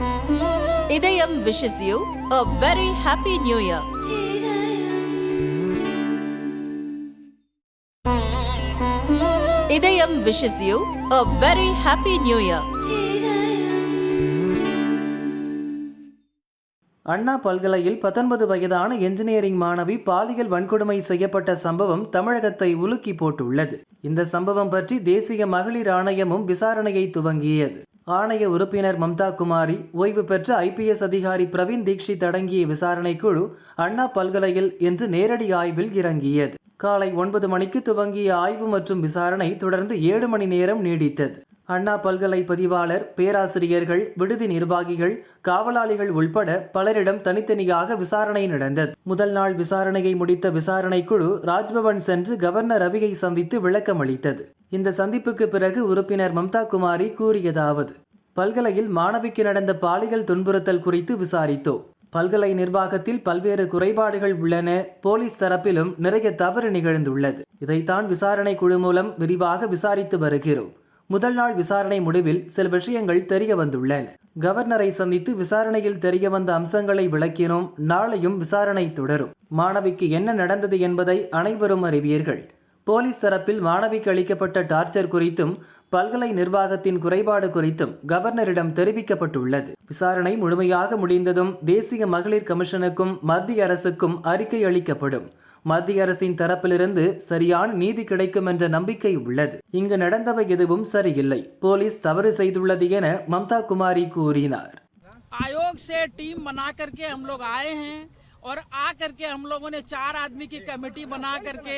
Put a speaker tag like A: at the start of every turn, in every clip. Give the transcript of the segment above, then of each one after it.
A: Idayam wishes you a very happy new year. Idayam wishes you a very happy new year.
B: அண்ணா பல்கலையில் 19 வயதான engineering மாணவி பாலியல் வன்கொடுமை செய்யப்பட்ட சம்பவம் தமிழகத்தை உலுக்கி போட்டுள்ளது. இந்த சம்பவம் பற்றி தேசிய மகளிர் ஆணையமும் விசாரணையை துவங்கியது. ஆணைய உறுப்பினர் மம்தா குமாரி, ஓய்வு பெற்ற IPS அதிகாரி பிரவீன் தீக்ஷித் அடங்கிய விசாரணை குழு அண்ணா பல்கலையில் இன்று நேரடி ஆய்வில் இறங்கியது. காலை 9 மணிக்கு துவங்கிய ஆய்வு மற்றும் விசாரணை தொடர்ந்து 7 மணி நேரம் நீடித்தது. அண்ணா பல்கலை பதிவாளர், பேராசிரியர்கள், விடுதி நிர்வாகிகள், காவலாளிகள் உள்பட பலரிடம் தனித்தனியாக விசாரணை நடந்தது. முதல் நாள் விசாரணையை முடித்த விசாரணை குழு ராஜ்பவன் சென்று கவர்னர் ரவியை சந்தித்து விளக்கம் அளித்தது. இந்த சந்திப்புக்கு பிறகு உறுப்பினர் மம்தா குமாரி கூறியதாவது: பல்கலையில் மாணவிக்கு நடந்த பாலியல் துன்புறுத்தல் குறித்து விசாரித்தோம். பல்கலை நிர்வாகத்தில் பல்வேறு குறைபாடுகள் உள்ளன. போலீஸ் தரப்பிலும் நிறைய தவறு நிகழ்ந்துள்ளது. இதைத்தான் விசாரணை குழு மூலம் விரிவாக விசாரித்து வருகிறோம். முதல் நாள் விசாரணை முடிவில் சில விஷயங்கள் தெரிய வந்துள்ளன. கவர்னரை சந்தித்து விசாரணையில் தெரிய வந்த அம்சங்களை விளக்கினோம். நாளையும் விசாரணை தொடரும். மாணவிக்கு என்ன நடந்தது என்பதை அனைவரும் அறிவீர்கள். போலீஸ் தரப்பில் மாணவிக்கு அளிக்கப்பட்ட டார்ச்சர் குறித்தும் பல்கலை நிர்வாகத்தின் குறைபாடு குறித்தும் கவர்னரிடம் தெரிவிக்கப்பட்டுள்ளது. விசாரணை முழுமையாக முடிந்ததும் தேசிய மகளிர் கமிஷனுக்கும் மத்திய அரசுக்கும் அறிக்கை அளிக்கப்படும். மத்திய அரசின் தரப்பிலிருந்து சரியான நீதி கிடைக்கும் என்ற நம்பிக்கை உள்ளது. இங்கு நடந்தவை எதுவும் சரியில்லை. போலீஸ் தவறு செய்துள்ளது என மம்தா குமாரி கூறினார்.
C: आयोग से टीम बना करके हम लोग आए हैं और आ करके हम लोगों ने 4 आदमी की कमेटी बना करके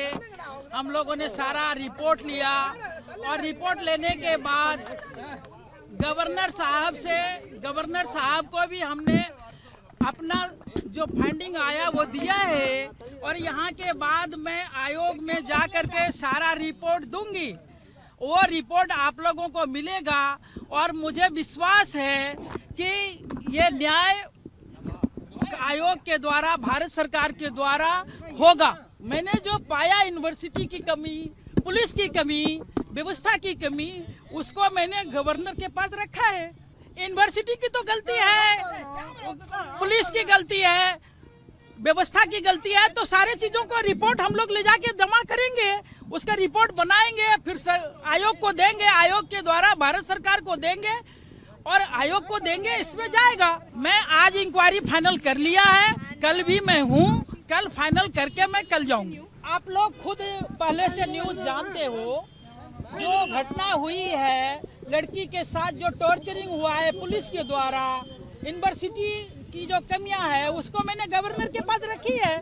C: हम लोगों ने सारा रिपोर्ट लिया और रिपोर्ट लेने के बाद गवर्नर साहब को भी हमने अपना जो फंडिंग आया वो दिया है और यहाँ के बाद मैं आयोग में जा करके सारा रिपोर्ट दूंगी. वो रिपोर्ट आप लोगों को मिलेगा और मुझे विश्वास है कि ये न्याय आयोग के द्वारा, भारत सरकार के द्वारा होगा. मैंने जो पाया यूनिवर्सिटी की कमी, पुलिस की कमी, व्यवस्था की कमी, उसको मैंने गवर्नर के पास रखा है. यूनिवर्सिटी की तो गलती है, पुलिस की गलती है, व्यवस्था की गलती है, तो सारे चीजों को रिपोर्ट हम लोग ले जाके जमा करेंगे. उसका रिपोर्ट बनाएंगे, फिर आयोग को देंगे. आयोग के द्वारा भारत सरकार को देंगे और आयोग को देंगे. इसमें जाएगा. मैं आज इंक्वायरी फाइनल कर लिया है. कल भी मैं हूँ. कल फाइनल करके मैं कल जाऊंगी. आप लोग खुद पहले से न्यूज जानते हो. जो घटना हुई है, लड़की के साथ जो टॉर्चरिंग हुआ है पुलिस के द्वारा, यूनिवर्सिटी की जो कमियां है उसको मैंने गवर्नर के पास रखी है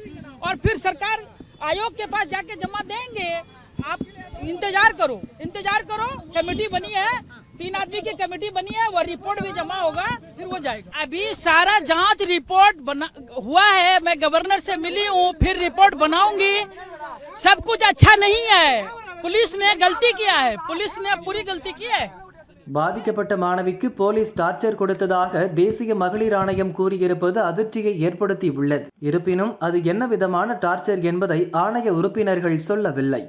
C: और फिर सरकार आयोग के पास जाके जमा देंगे. आप इंतजार करो. कमेटी बनी है, 3 आदमी की कमेटी बनी है. वो रिपोर्ट भी जमा होगा, फिर वो जाएगा. अभी सारा जांच रिपोर्ट हुआ है. मैं गवर्नर से मिली हूँ, फिर रिपोर्ट बनाऊंगी. सब कुछ अच्छा नहीं है. पुलिस ने गलती किया है. पुलिस ने पूरी गलती की है.
B: பாதிக்கப்பட்ட மாணவிக்கு போலீஸ் டார்ச்சர் கொடுத்ததாக தேசிய மகளிர் ஆணையம் கூறியிருப்பது அதிர்ச்சியை ஏற்படுத்தி உள்ளது. இருப்பினும் அது என்ன விதமான டார்ச்சர் என்பதை ஆணைய உறுப்பினர்கள் சொல்லவில்லை.